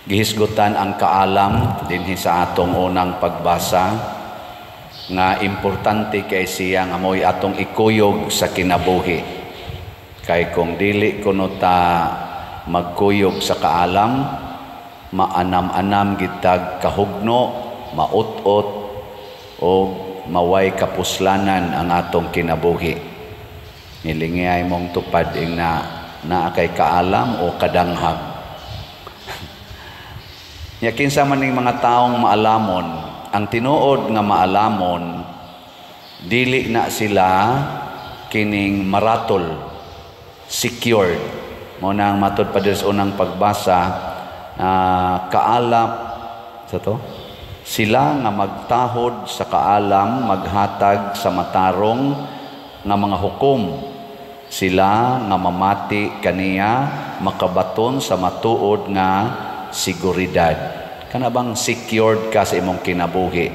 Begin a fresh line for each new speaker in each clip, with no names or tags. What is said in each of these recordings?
Gihisgutan ang kaalam dinhi sa atong unang pagbasa nga importante kay siya nga mo'y atong ikuyog sa kinabuhi. Kay kung dili kuno ta magkuyog sa kaalam, maanam-anam gitag kahugno, maut-ot o maway kapuslanan ang atong kinabuhi. Nilingay mong tupad ing na kay kaalam o kadanghag. Nya kinsa man ning mga taong maalamon, ang tinuod nga maalamon dili na sila kining maratol, secured. Mo nang matud pa sa unang pagbasa, kaalam sa to sila nga magtahod sa kaalam, maghatag sa matarong nga mga hukom. Sila nga mamati kaniya, makabaton sa matuod nga seguridad. Kana bang secured ka sa imong kinabuhi?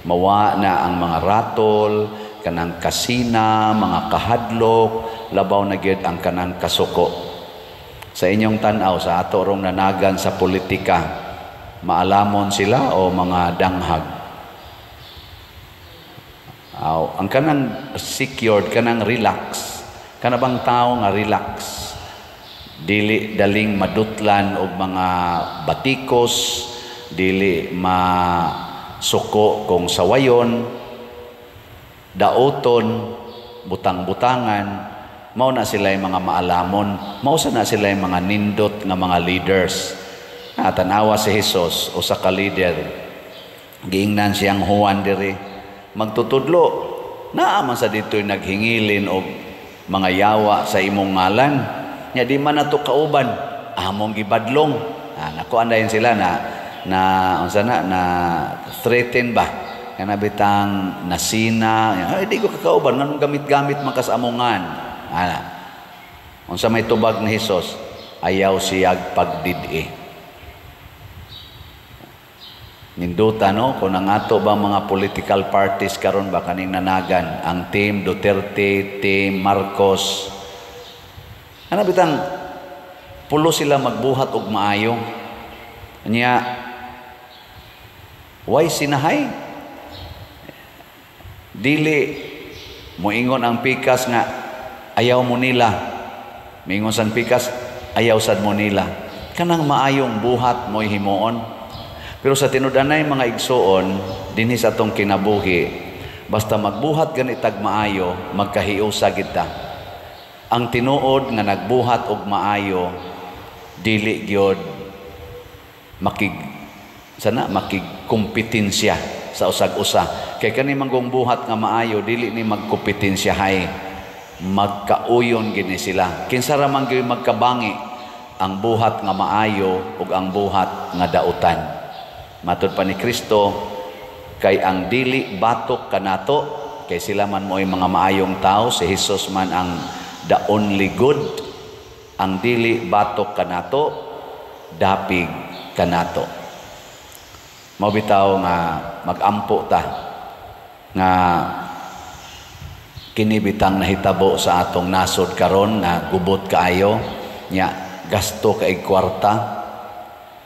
Mawa na ang mga ratol, kanang kasina, mga kahadlok, labaw na gyud ang kanang kasuko. Sa inyong tan-aw sa ato rong nanagan sa politika, maalamon sila o mga danghag? Ang kanang secured, kanang relax. Kana bang tao nga relax? Dili daling madutlan og mga batikos, dili masuko kung sawayon, daoton, butang-butangan. Mao na sila yung mga maalamon, mao na sila yung mga nindot nga mga leaders. Tanawa si Jesus o sa ka-leader, giingnan siyang Juan diri, magtutudlo, naaman sa dito'y naghingilin og mga yawa sa imong ngalan. Nya di man nato kauban, among gibadlong. Nakuan dayon sila na threaten ba? Kana bitang nasina, ay di ko kakauban nganong gamit-gamit makasamongan. Unsa may tubag ni Hesus, ayaw siyag pagdid-i. Ninduta no kung ang ato ba mga political parties karon ba kaning nanagan, ang team Duterte, team Marcos, ano bitang pulo sila magbuhat og maayo. Nya why sinahay? Dili moingon ang pikas nga ayaw mo nila. Moingon sang pikas ayaw sad mo nila. Kanang maayong buhat mo'y himuon. Pero sa tinud-anay mga igsuon dinhi sa atong kinabuhi, basta magbuhat ganitag maayo, magkahiusa kita. Ang tinuod nga nagbuhat og maayo dili gyud makigkompetensya sa usag-usa. Kay kani manggong buhat nga maayo dili ni magkompetensyahay, magkauyon gini sila. Kinsa ra man gyud magkabangi ang buhat nga maayo ug ang buhat nga dautan. Matud pa ni Kristo, kay ang dili batok kanato, kay sila man mo'y mga maayong tao, si Jesus man ang the only good. Ang dili batok kanato, dapig kanato. Mabitaw nga magampo ta nga kini bitang nahitabo sa atong nasod karon nga gubot kaayo nya gasto kay kwarta.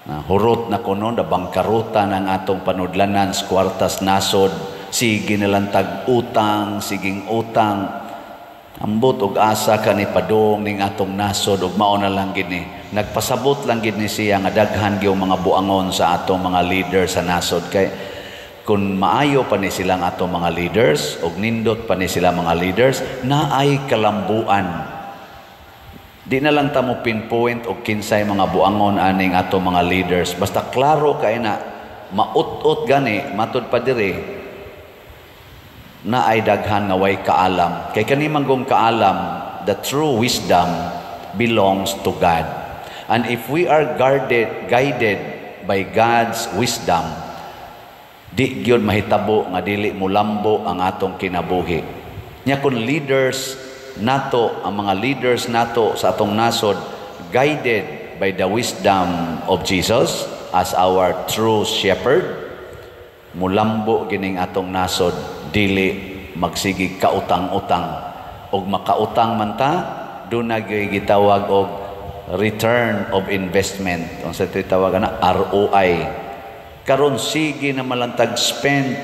Hurot na kuno na bangkaruta ng atong panudlanan sa kwartas nasod. Sige nalantag utang, siging utang. Ambot og asa kani padung ning atong nasod ug mao na lang gini. Nagpasabot lang gid ni siya nga daghan gyud mga buangon sa atong mga leaders sa nasod. Kay kun maayo pa ni silang atong mga leaders ug nindot pa ni sila mga leaders, naay kalambuan. Di na lang ta mo pinpoint og kinsay mga buangon aning atong mga leaders. Basta klaro kay na maut-ut gani matud pa diri na ay daghan nga way kaalam. Kay kani manggong kaalam, the true wisdom belongs to God. And if we are guided by God's wisdom, di gyud mahitabo nga dili mulambo ang atong kinabuhi. Nya kun leaders nato, ang mga leaders nato sa atong nasod, guided by the wisdom of Jesus as our true shepherd, mulambo gining atong nasod, dili magsigi kautang-utang. Og makautang man ta, doon gitawag og return of investment. Kung sa tawag na ROI. Karon sige na malantag spend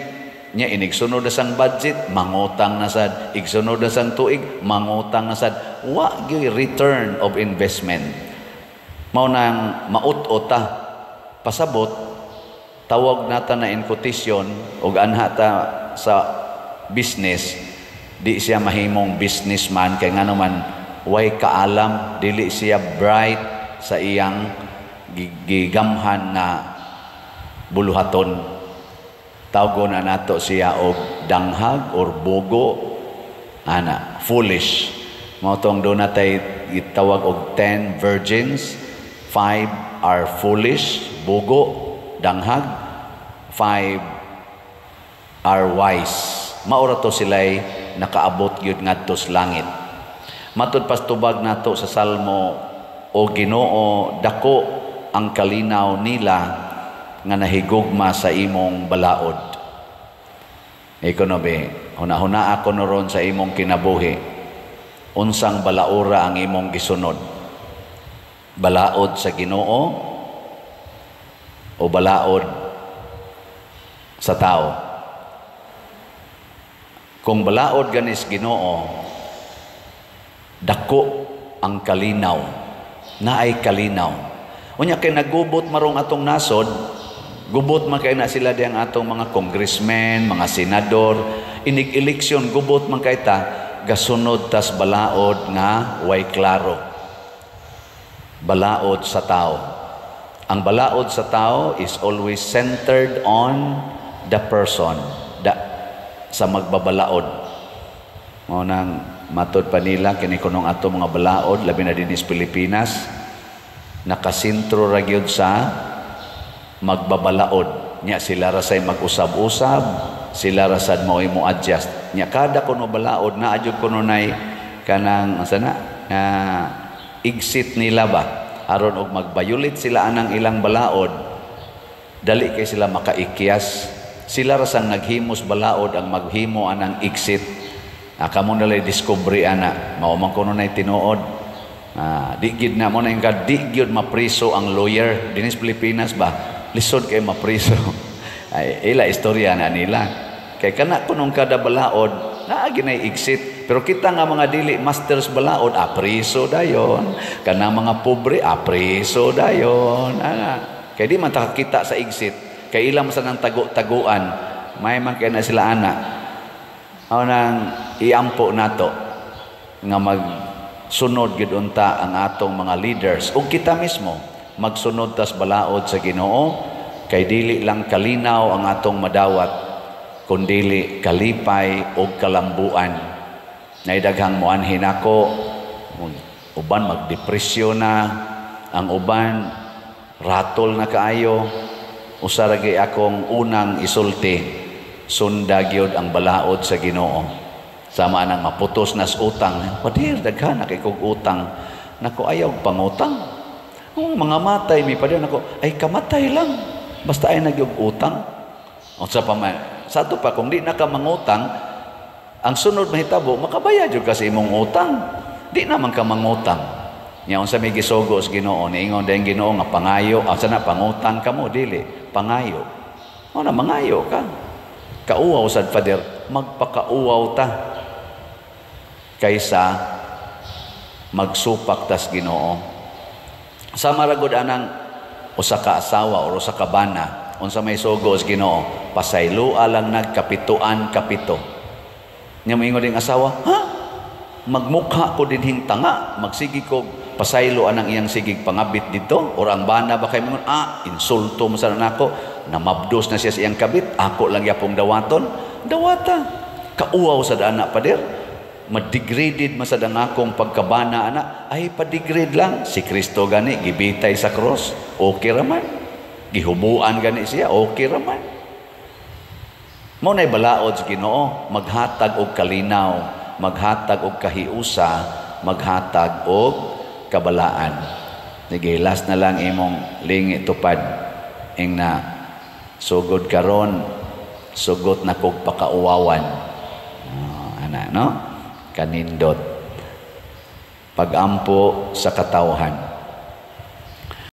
nya inigsunod na sang budget, mangutang na sad. Igsunod na sang tuig, mangutang na sad. Wa gyud return of investment. Mao nang maut-ota pasabot tawag nata na in quotation ug anha ta sa business, di siya mahimong businessman kay ngano man way kaalam, dili siya bright sa iyang gigamhan na buluhaton. Tawgon na nato siya og danghag or bogo, ana, foolish. Mao tong do natay gitawag og 10 virgins, 5 are foolish, bogo, danghag, 5 are wise. Maura to sila'y nakaabot gyud ngadto sa langit. Matud pas tubag nato sa Salmo, o Ginoo, dako ang kalinaw nila nga nahigugma sa imong balaod. Ikonobe, huna-huna ako noron sa imong kinabuhi. Unsang balaura ang imong gisunod? Balaod sa Ginoo o balaod sa tao? Kung balaod ganis Ginoo, dako ang kalinaw, naay kalinaw. Unya kay nagubot marong atong nasod, gubot man kay na sila diyang atong mga congressmen, mga senador, inig-eleksyon, gubot man kay ta, gasunod tas balaod nga way klaro. Balaod sa tao. Ang balaod sa tao is always centered on the person, sa magbabalaod. Mo nang matod pa nila kini kunong ato mga balaod labi na dinis Pilipinas nakasintro ra gyud sa magbabalaod nya. Sila ra say mag-usab-usab, sila ra sad mo'y mo adjust nya. Kada kuno balaod na adjud kuno nay kanang sana exit nila ba aron og magbayulit sila anang ilang balaod, dali kay sila makaikyas. Sila ra sang naghimos balaod ang maghimo anang exit. Kamo nalay discovery ana, mao man kuno nay tinuod. Di gid na mo na yung di gid mapriso ang lawyer dinis Pilipinas ba? Lisod kay mapriso. Ay ila istorya na nila. Kay kana kunong kada balaod naa ginay exit. Pero kita nga mga dili masters balaod, priso dayon. Kana mga pobre, priso dayon. Kay di man ta kita sa exit. Kay ilang sa nang tago-taguan, may man kay na sila ana. Aw nang iampo nato nga magsunod gid unta ang atong mga leaders ug kita mismo magsunod tas balaod sa Ginoo, kay dili lang kalinaw ang atong madawat kundili kalipay ug kalambuan. Naidaghang muanhin ako, uban magdepresyon na, ang uban ratol na kaayo. Usa ra gyud akong unang isulti, sunda gyud ang balaod sa Ginoo. Sama nang maputos nas utang, padir daghan na kay kog utang, nako ayaw pangutang. Mga matay mi padir nako, ay kamatay lang basta ay nagyog utang. Unsa pa man sa ato pa kung di na ka mangutang, ang sunod mahitabo makabayad jud ka sa imong utang. Di naman ka mangutang. Nya unsa may gisugo sa Ginoo, niingon dayang Ginoo nga pangayo, asa na pangutang kamo dili, pangayo. O na mangayo ka. Kauwaw sad pader, magpakauwaw ta kaysa magsupak tas Ginoo. Sa maragod anang usa ka asawa o usa ka bana, unsa may sugo sa Ginoo, pasaylua lang nagkapituan kapito. Nya moingon ding asawa, ha? Magmukha ko dinhing tanga, magsigi ko pasaylo anang iyang sigig pangabit dito, or ang bana ba kay mo, insulto mo sa nako, namabdos na siya sa iyang kabit, ako lang yapong dawaton. Dawata, kauwaw sa dana pader, madegraded masad ang akong pagkabana ana, ay padegrade lang. Si Kristo gani gibitay sa cross, okay raman. Gihubuan gani siya, okay raman. Mo nay balaod sa Ginoo, maghatag og kalinaw, maghatag og kahiusa, maghatag og kabalaan. Sige, last na lang imong lingi tupad ing na sugod karon, sugot na kog pakauwawan. Ana no? Kanindot. Pagampo sa katawhan.